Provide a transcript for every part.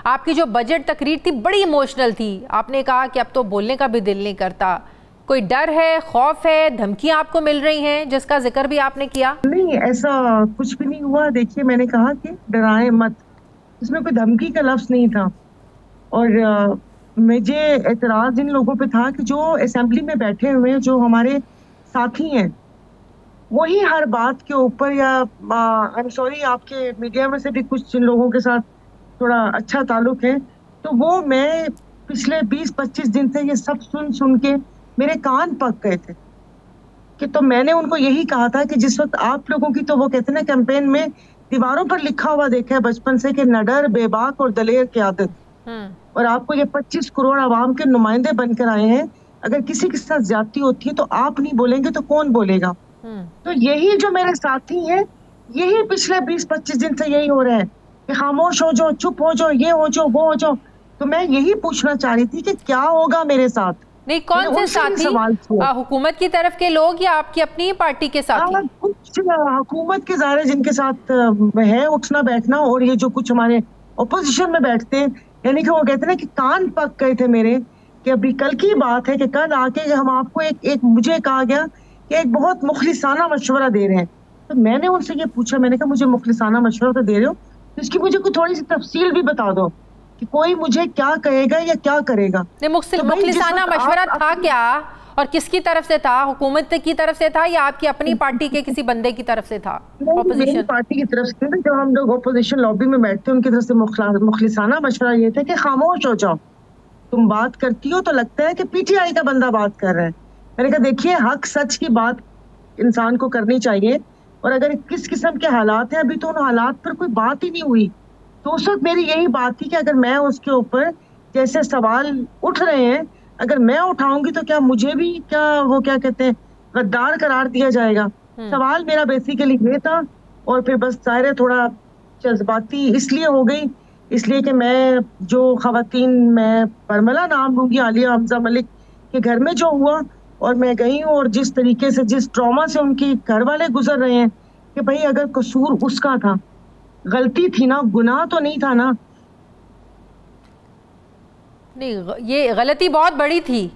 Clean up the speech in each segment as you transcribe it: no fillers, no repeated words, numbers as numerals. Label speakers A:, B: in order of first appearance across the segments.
A: आपकी जो बजट तकरीर थी बड़ी इमोशनल थी। आपने कहा कि अब तो बोलने का भी दिल नहीं करता। कोई डर है, खौफ है, धमकियां आपको मिल रही हैं जिसका जिक्र भी आपने किया?
B: नहीं, ऐसा कुछ भी नहीं हुआ। देखिए, मैंने कहा कि डराए मत, इसमें कोई धमकी का लफ्ज नहीं था। और मुझे एतराज इन लोगों पे था कि जो असेंबली में बैठे हुए जो हमारे साथी हैं, वही हर बात के ऊपर, या आई एम सॉरी, आपके मीडिया में से भी कुछ जिन लोगों के साथ थोड़ा अच्छा ताल्लुक है, तो वो मैं पिछले 20-25 दिन से ये सब सुन सुन के मेरे कान पक गए थे। कि तो मैंने उनको यही कहा था कि जिस वक्त आप लोगों की, तो वो कहते हैं ना, कैंपेन में दीवारों पर लिखा हुआ देखा है बचपन से कि नडर, बेबाक और दलेर की आदत, और आपको ये 25 करोड़ आवाम के नुमाइंदे बनकर आए हैं। अगर किसी के साथ ज्यादती होती है तो आप नहीं बोलेंगे तो कौन बोलेगा? तो यही जो मेरे साथी हैं, यही पिछले 20-25 दिन से यही हो रहा है कि खामोश हो जाओ, चुप हो जाओ, ये हो जाओ, वो हो जाओ। तो मैं यही पूछना चाह रही थी कि क्या होगा मेरे साथ।
A: नहीं, कौन से साथी? हुकूमत की तरफ के लोग या आपकी अपनी पार्टी के साथी?
B: कुछ हुकूमत के ज़ाहिर जिनके साथ है उठना बैठना, और ये जो कुछ हमारे ओपोजिशन में बैठते हैं, यानी कि वो कहते हैं कि कान पक गए थे मेरे कि अभी कल की बात है कि कल आके हम आपको एक मुझे कहा गया कि एक बहुत मुखलिसाना मशवरा दे रहे हैं। तो मैंने उनसे ये पूछा, मैंने कहा मुझे मुखलिसाना मशवरा तो दे रहे हो, तो इसकी मुझे कोई थोड़ी सी तफसील भी बता दो कि कोई मुझे क्या कहेगा या क्या करेगा।
A: मुखलिसाना मशवरा था क्या और किसकी तरफ से था? हुकूमत की तरफ से था या आपकी अपनी पार्टी के किसी बंदे की तरफ से था?
B: मेरी पार्टी की तरफ से। जब हम लोग ओपोजिशन लॉबी में बैठते हैं, उनकी तरफ से मुखलिसाना मशवरा ये था कि खामोश हो जाओ, तुम बात करती हो तो लगता है कि पीटीआई का बंदा बात कर रहा है। मैंने कहा देखिए, हक सच की बात इंसान को करनी चाहिए, और अगर किस किस्म के हालात हैं, अभी तो उन हालात पर कोई बात ही नहीं हुई। तो उस वक्त मेरी यही बात थी कि अगर मैं उसके ऊपर जैसे सवाल उठ रहे हैं, अगर मैं उठाऊंगी तो क्या मुझे भी, क्या वो क्या कहते हैं, गद्दार करार दिया जाएगा? सवाल मेरा बेसिकली ये था। और फिर बस ज़ाहिर थोड़ा जज्बाती इसलिए हो गई, इसलिए कि मैं जो खवातीन, मैं बरमला नाम लूंगी, आलिया हमजा मलिक के घर में जो हुआ, और मैं गई हूँ, और जिस तरीके से, जिस ट्रॉमा से उनकी घर वाले गुजर रहे हैं, कि भाई अगर कसूर उसका था, गलती थी ना, गुनाह तो नहीं था ना।
A: नहीं, ये गलती बहुत बड़ी थी,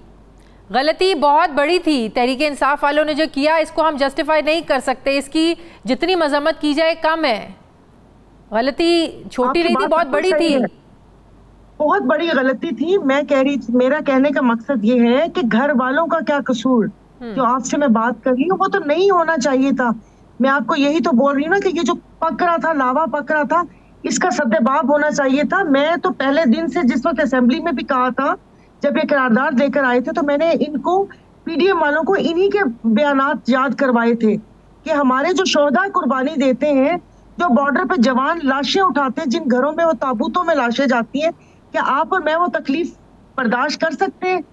A: गलती बहुत बड़ी थी। तहरीक इंसाफ वालों ने जो किया इसको हम जस्टिफाई नहीं कर सकते, इसकी जितनी मजम्मत की जाए कम है। गलती छोटी नहीं थी, बहुत बड़ी थी,
B: बहुत बड़ी गलती थी। मैं कह रही, मेरा कहने का मकसद ये है कि घर वालों का क्या कसूर, जो आपसे मैं बात कर रही हूँ, वो तो नहीं होना चाहिए था। मैं आपको यही तो बोल रही हूँ ना कि ये जो पक रहा था, लावा पक रहा था, इसका सद्देबाब होना चाहिए था। मैं तो पहले दिन से, जिस वक्त असेंबली में भी कहा था, जब ये करारदाद लेकर आए थे, तो मैंने इनको, पीडीएम वालों को, इन्हीं के बयानात याद करवाए थे कि हमारे जो शोहदा कुर्बानी देते हैं, जो बॉर्डर पे जवान लाशें उठाते हैं, जिन घरों में वो ताबूतों में लाशें जाती हैं, क्या आप और मैं वो तकलीफ बर्दाश्त कर सकते हैं?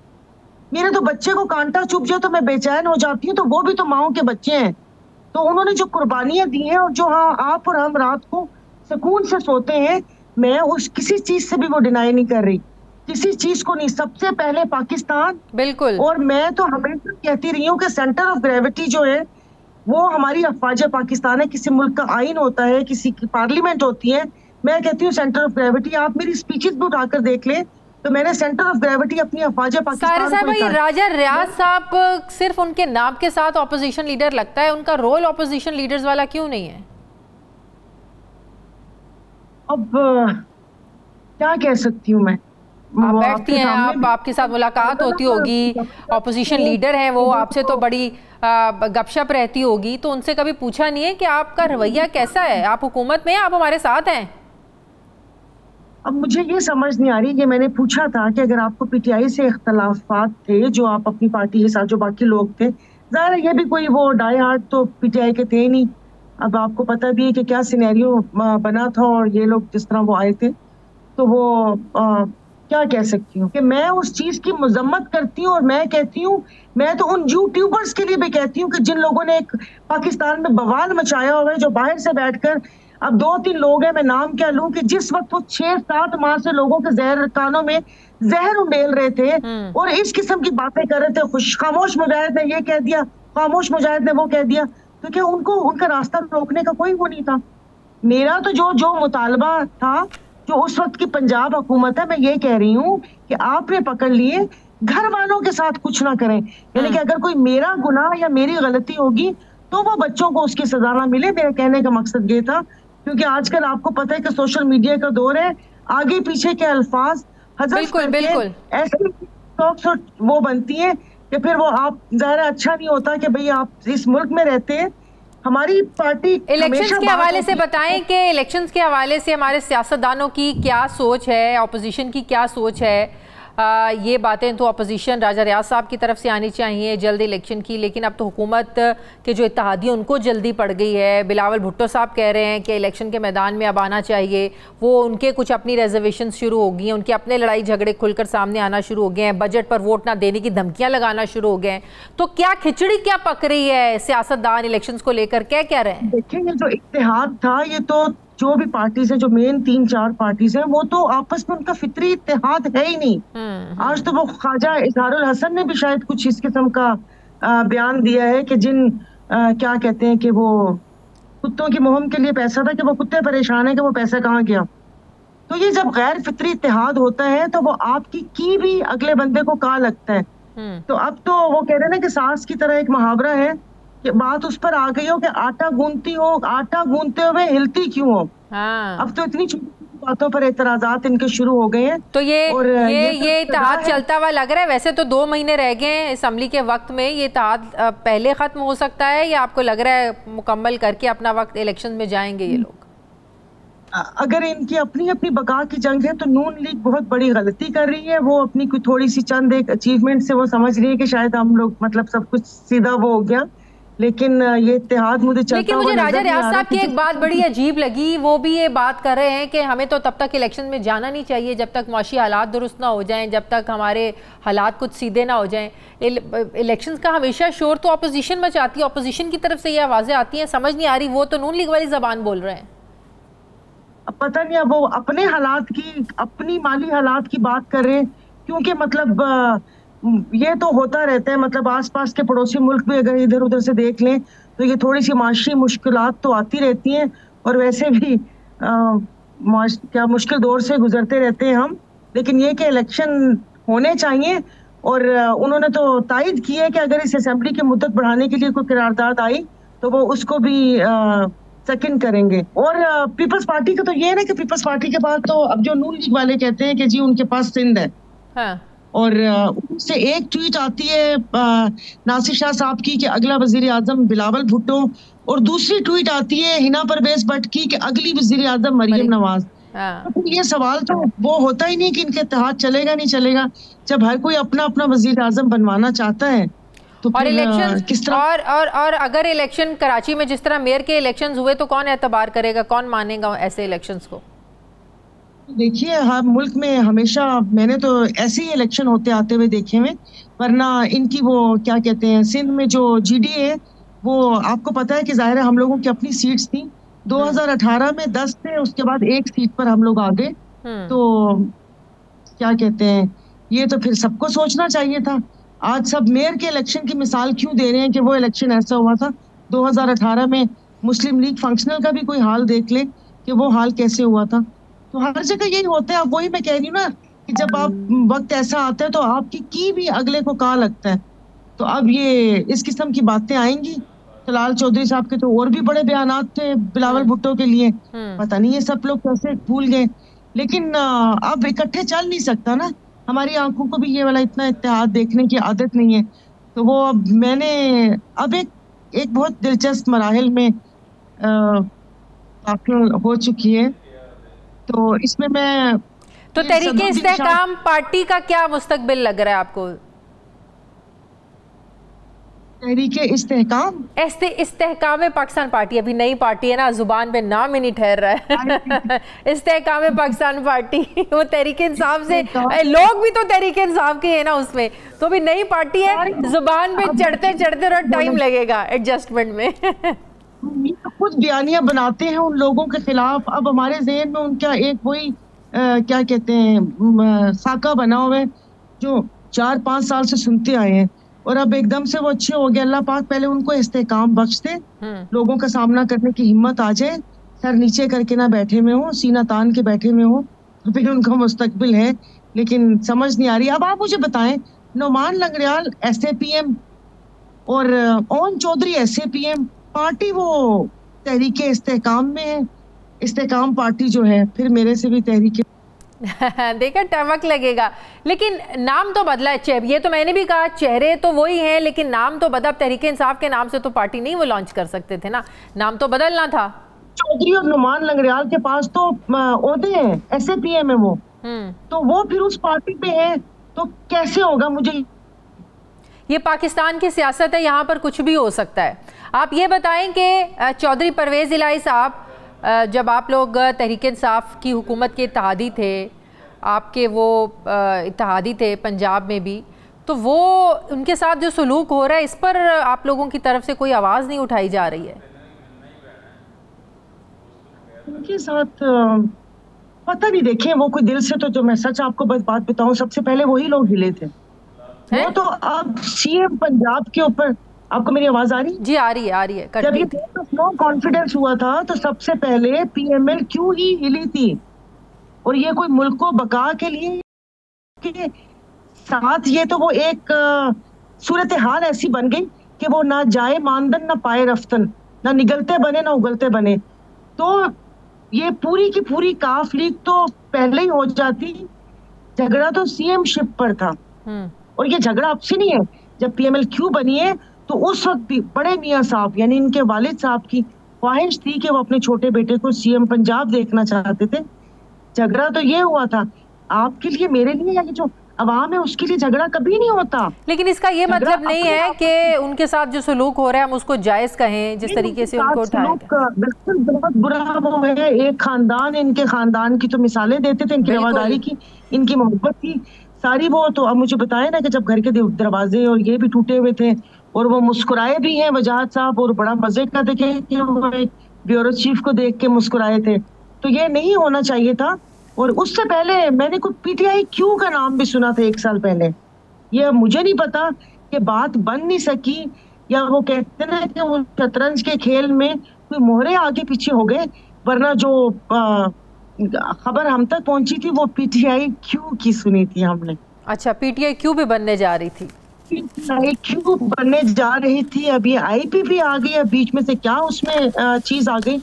B: मेरे तो बच्चे को कांटा चुभ जाए तो मैं बेचैन हो जाती हूँ, तो वो भी तो माओ के बच्चे हैं। तो उन्होंने जो कुर्बानियां दी हैं, और जो आप और हम रात को सुकून से सोते हैं, मैं उस किसी चीज से भी वो डिनाई नहीं कर रही, किसी चीज को नहीं। सबसे पहले पाकिस्तान,
A: बिल्कुल।
B: और मैं तो हमेशा कहती रही हूँ कि सेंटर ऑफ ग्रेविटी जो है वो हमारी अफवाज पाकिस्तान है। किसी मुल्क का आइन होता है, किसी की पार्लियामेंट होती है। मैं कहती हूँ सेंटर ऑफ ग्रेविटी, आप मेरी स्पीचेस भी उठाकर देख ले, तो मैंने सेंटर ऑफ ग्रेविटी अपनी अफवाज पाकिस्तान
A: को। राजा रियाज साहब सिर्फ उनके नाम के साथ ऑपोजिशन लीडर लगता है, उनका रोल ऑपोजिशन लीडर्स वाला क्यों नहीं है?
B: अब क्या कह सकती हूँ मैं?
A: आप बैठती हैं, आपके साथ मुलाकात होती होगी, ऑपोजिशन लीडर है वो, आपसे तो बड़ी गपशप रहती होगी, तो उनसे कभी पूछा नहीं है कि आपका रवैया कैसा है? आप हुकूमत में हैं, आप हमारे साथ हैं।
B: अब मुझे ये समझ नहीं आ रही कि मैंने पूछा था कि अगर आपको पीटीआई से इख्तलाफात थे, जो आप अपनी पार्टी के साथ, जो बाकी लोग थे, ज़ाहिर है ये भी कोई वो डाई हार्ट तो पीटीआई के थे ही नहीं। अब आपको पता भी है कि क्या सिनेरियो बना था, और ये लोग जिस तरह वो आए थे, तो वो क्या कह सकती हूँ कि मैं उस चीज की मजम्मत करती हूँ। और मैं कहती हूँ, मैं तो उन यूट्यूबर्स के लिए भी कहती हूँ कि जिन लोगों ने एक पाकिस्तान में बवाल मचाया हुआ है, जो बाहर से बैठकर, अब 2-3 लोग हैं, मैं नाम क्या लूं, कि जिस वक्त वो 6-7 माह से लोगों के जहर कानों में जहर उंडेल रहे थे और इस किस्म की बातें कर रहे थे, खामोश मुजाहिद ने ये कह दिया, खामोश मुजाहिद ने वो कह दिया, तो क्या उनको उनका रास्ता रोकने का कोई वो नहीं था? मेरा तो जो मुतालबा था, जो उस वक्त की पंजाब हुकूमत है, मैं ये कह रही हूँ कि आपने पकड़ लिए, घर वालों के साथ कुछ ना करें। यानी कि अगर कोई मेरा गुनाह या मेरी गलती होगी तो वो बच्चों को उसकी सजा ना मिले। मेरे कहने का मकसद ये था, क्योंकि आजकल आपको पता है कि सोशल मीडिया का दौर है, आगे पीछे के अल्फाज हज़फ करके ऐसी टॉक्स वो बनती है कि फिर वो आप ज़ाहिर अच्छा नहीं होता कि भाई आप इस मुल्क में रहते हैं। हमारी पार्टी
A: इलेक्शंस के हवाले से बताएं कि इलेक्शंस के हवाले से हमारे सियासतदानों की क्या सोच है, ऑपोजिशन की क्या सोच है। ये बातें तो अपोजिशन राजा रियाज साहब की तरफ से आनी चाहिए जल्द इलेक्शन की, लेकिन अब तो हुकूमत के जो इत्तेहादी उनको जल्दी पड़ गई है। बिलावल भुट्टो साहब कह रहे हैं कि इलेक्शन के मैदान में अब आना चाहिए, वो उनके कुछ अपनी रिजर्वेशन शुरू हो गई हैं, उनके अपने लड़ाई झगड़े खुलकर सामने आना शुरू हो गए हैं, बजट पर वोट ना देने की धमकियां लगाना शुरू हो गए हैं। तो क्या खिचड़ी क्या पक रही है सियासतदान इलेक्शन को लेकर, क्या कह रहे हैं?
B: देखेंगे जो इत्तेहाद था, ये तो जो भी पार्टीज है, जो मेन 3-4 पार्टीज हैं, वो तो आपस में उनका फितरी इत्तेहाद है ही नहीं। आज तो वो ख्वाजा इजहारुल हसन ने भी शायद कुछ इस किस्म का बयान दिया है कि क्या कहते हैं कि वो कुत्तों की मुहिम के लिए पैसा था, कि वो कुत्ते परेशान है कि वो पैसा कहाँ गया। तो ये जब गैर फितरी इत्तेहाद होता है तो वो आपकी की भी अगले बंदे को कहाँ लगता है। तो अब तो वो कह रहे हैं ना कि सास की तरह एक मुहावरा है कि बात उस पर आ गई हो कि आटा गूंथती हो, आटा गूंथते हुए हिलती क्यों हो। अब तो इतनी छोटी बातों पर एतराजात इनके शुरू हो गए हैं।
A: तो ये इत्तेहाद चलता हुआ लग रहा है। वैसे तो 2 महीने रह गए हैं असम्बली के वक्त में, ये इत्तेहाद पहले खत्म हो सकता है या आपको लग रहा है मुकम्मल करके अपना वक्त इलेक्शन में जाएंगे ये लोग?
B: अगर इनकी अपनी अपनी बका की जंग है तो नून लीग बहुत बड़ी गलती कर रही है। वो अपनी कोई थोड़ी सी चंद एक अचीवमेंट से वो समझ रही है कि शायद हम लोग मतलब सब कुछ सीधा वो हो गया, लेकिन ये इत्तेहाद मुझे
A: राजा रियाज साहब की एक बात बड़ी अजीब लगी। वो भी ये बात कर रहे हैं कि हमें तो तब तक इलेक्शन में जाना नहीं चाहिए जब तक मुआशी हालात दुरुस्त ना हो जाएं, जब तक हमारे हालात कुछ सीधे ना हो जाएं। इलेक्शंस का हमेशा शोर तो अपोजिशन मचाती है, अपोजिशन की तरफ से ये आवाज़ें आती हैं, समझ नहीं आ रही वो तो नून लीग वाली जबान बोल रहे हैं।
B: अब पता नहीं, अब वो अपने हालात की, अपनी माली हालात की बात कर रहे हैं, क्योंकि मतलब ये तो होता रहता है। मतलब आसपास के पड़ोसी मुल्क भी अगर इधर उधर से देख लें तो ये थोड़ी सी माशी मुश्किलात तो आती रहती हैं, और वैसे भी क्या मुश्किल दौर से गुजरते रहते हैं हम। लेकिन ये कि इलेक्शन होने चाहिए, और उन्होंने तो तायद की है कि अगर इस असेंबली की मुद्दत बढ़ाने के लिए कोई करारदाद आई तो वो उसको भी सेकंड करेंगे। और पीपल्स पार्टी का तो ये है ना कि पीपल्स पार्टी के पास तो अब जो नून लीग वाले कहते हैं कि जी उनके पास सिंध है, हाँ। और उससे एक ट्वीट आती है नासिर शाह साहब की कि अगला वजीर आजम बिलावल भुट्टो, और दूसरी ट्वीट आती है हिना परवेज भट्ट की कि अगली वजीर आजम मरियम नवाज। तो ये सवाल तो वो होता ही नहीं कि इनके इत्तेहाद चलेगा नहीं चलेगा, जब हर कोई अपना अपना वजीर आजम बनवाना चाहता है। तो
A: और इलेक्शन किस तरह और अगर इलेक्शन कराची में जिस तरह मेयर के इलेक्शंस हुए तो कौन एतबार करेगा, कौन मानेगा ऐसे इलेक्शंस को?
B: देखिए, हाँ, मुल्क में हमेशा मैंने तो ऐसे ही इलेक्शन होते आते हुए देखे हुए, वरना इनकी वो क्या कहते हैं, सिंध में जो जीडीए है वो आपको पता है कि जाहिर है हम लोगों की अपनी सीट्स थी। 2018 में 10 थे, उसके बाद 1 सीट पर हम लोग आ गए। तो क्या कहते हैं, ये तो फिर सबको सोचना चाहिए था। आज सब मेयर के इलेक्शन की मिसाल क्यों दे रहे हैं कि वो इलेक्शन ऐसा हुआ था। 2018 में मुस्लिम लीग फंक्शनल का भी कोई हाल देख ले कि वो हाल कैसे हुआ था। तो हर जगह यही होता है। अब वही मैं कह रही हूँ ना कि जब आप वक्त ऐसा आता है तो आपकी की भी अगले को कहाँ लगता है। तो अब ये इस किस्म की बातें आएंगी। जलाल चौधरी साहब के तो और भी बड़े बयानात थे बिलावल भुट्टो के लिए, पता नहीं ये सब लोग कैसे भूल गए। लेकिन अब इकट्ठे चल नहीं सकता ना, हमारी आंखों को भी ये वाला इतना इत्तेहाद देखने की आदत नहीं है। तो वो अब मैंने अब एक बहुत दिलचस्प मराहिल में दाखिल हो चुकी है। तो इसमें मैं
A: तो तहरीके इस्तेहकाम पार्टी का क्या मुस्तकबिल लग रहा है आपको?
B: तहरीके
A: इस्तेहकाम पाकिस्तान पार्टी अभी नई पार्टी है ना, जुबान पे नाम ही नहीं ठहर रहा है। इस्तेहकाम पाकिस्तान पार्टी वो तहरीके इंसाफ से, लोग भी तो तहरीके इंसाफ के है ना उसमें, तो भी नई पार्टी है, जुबान पे चढ़ते चढ़ते और टाइम लगेगा एडजस्टमेंट में।
B: कुछ बयानियां बनाते हैं उन लोगों के खिलाफ। अब हमारे ज़हन में उनका एक वही क्या कहते हैं साका बना हुआ है जो 4-5 साल से सुनते आए हैं, और अब एकदम से वो अच्छे हो गए। अल्लाह पाक पहले उनको इस्तेहकाम बख्श दे, लोगों का सामना करने की हिम्मत आ जाए, सर नीचे करके ना बैठे में हो, सीना तान के बैठे में हो, फिर उनका मुस्तकबिल है, लेकिन समझ नहीं आ रही। अब आप मुझे बताएं, नोमान लंगड़ियाल SAPM और ओन चौधरी SAPM, पार्टी वो तहरीके इस्तेहकाम में है। इस्तेहकाम पार्टी जो है फिर मेरे से भी तहरीके
A: देखा, टमक लगेगा, लेकिन नाम तो बदला है। ये तो मैंने भी कहा, चेहरे तो वही हैं लेकिन नाम तो बदला। तहरीके इंसाफ के नाम से तो पार्टी नहीं वो लॉन्च कर सकते थे ना, नाम तो बदलना था।
B: चौधरी और नुमान लंगड़ियाल के पास तो ओहदे हैं, SAPM है वो, तो वो फिर उस पार्टी पे है, तो कैसे होगा? मुझे
A: ये पाकिस्तान की सियासत है, यहाँ पर कुछ भी हो सकता है। आप ये बताएं कि चौधरी परवेज़ इलाही साहब, जब आप लोग तहरीक इंसाफ की हुकूमत के इत्तेहादी थे, आपके वो इत्तेहादी थे पंजाब में भी, तो वो उनके साथ जो सलूक हो रहा है इस पर आप लोगों की तरफ से कोई आवाज़ नहीं उठाई जा रही है?
B: उनके साथ पता नहीं, देखें वो कोई दिल से, तो जो मैं सच आपको बस बात बताऊं, सबसे पहले वही लोग हिले थे। वो तो अब CM पंजाब के ऊपर, आपको मेरी आवाज आ रही?
A: जी आ रही है, आ रही है।
B: जब ये नो कॉन्फिडेंस हुआ था तो सबसे पहले PMLQ ही हिली थी, और ये कोई मुल्क को बका के लिए के साथ, ये तो वो एक सूरत हाल ऐसी बन गई कि वो ना जाए मानदन ना पाए रफ्तन, ना निगलते बने ना उगलते बने। तो ये पूरी की पूरी काफ लीग तो पहले ही हो जाती। झगड़ा तो CM शिप पर था, और ये झगड़ा अब से नहीं है। जब PMLQ बनी है तो उस वक्त भी बड़े मियाँ साहब यानी इनके वालिद साहब की ख्वाहिश थी कि वो अपने छोटे बेटे को CM पंजाब देखना चाहते थे। झगड़ा तो ये हुआ था, आपके लिए मेरे लिए, या जो अवाम है उसके लिए झगड़ा कभी नहीं होता।
A: लेकिन इसका ये मतलब नहीं है कि उनके साथ जो सलूक हो रहा है हम उसको जायज कहें, जिस तरीके से उनको उठाया।
B: बिल्कुल बहुत बुरा वो है। एक खानदान, इनके खानदान की तो मिसालें देते थे, इनकी रवादारी की, इनकी मोहब्बत की सारी। वो तो अब मुझे बताए ना कि जब घर के दरवाजे और ये भी टूटे हुए थे, और वो मुस्कुराए भी हैं वजाहत साहब, और बड़ा मजे का देखे कि वो एक ब्यूरो चीफ को देख के मुस्कुराए थे। तो ये नहीं होना चाहिए था। और उससे पहले मैंने कोई PTIQ का नाम भी सुना था 1 साल पहले। ये मुझे नहीं पता कि बात बन नहीं सकी, या वो कहते ना कि वो शतरंज के खेल में कोई मोहरे आगे पीछे हो गए, वरना जो खबर हम तक पहुंची थी वो PTIQ की सुनी थी हमने।
A: अच्छा, PTIQ भी बनने जा रही थी?
B: PTIQ बनने जा रही थी। अब ये IP भी आ गई है बीच में से, क्या उसमें चीज आ गई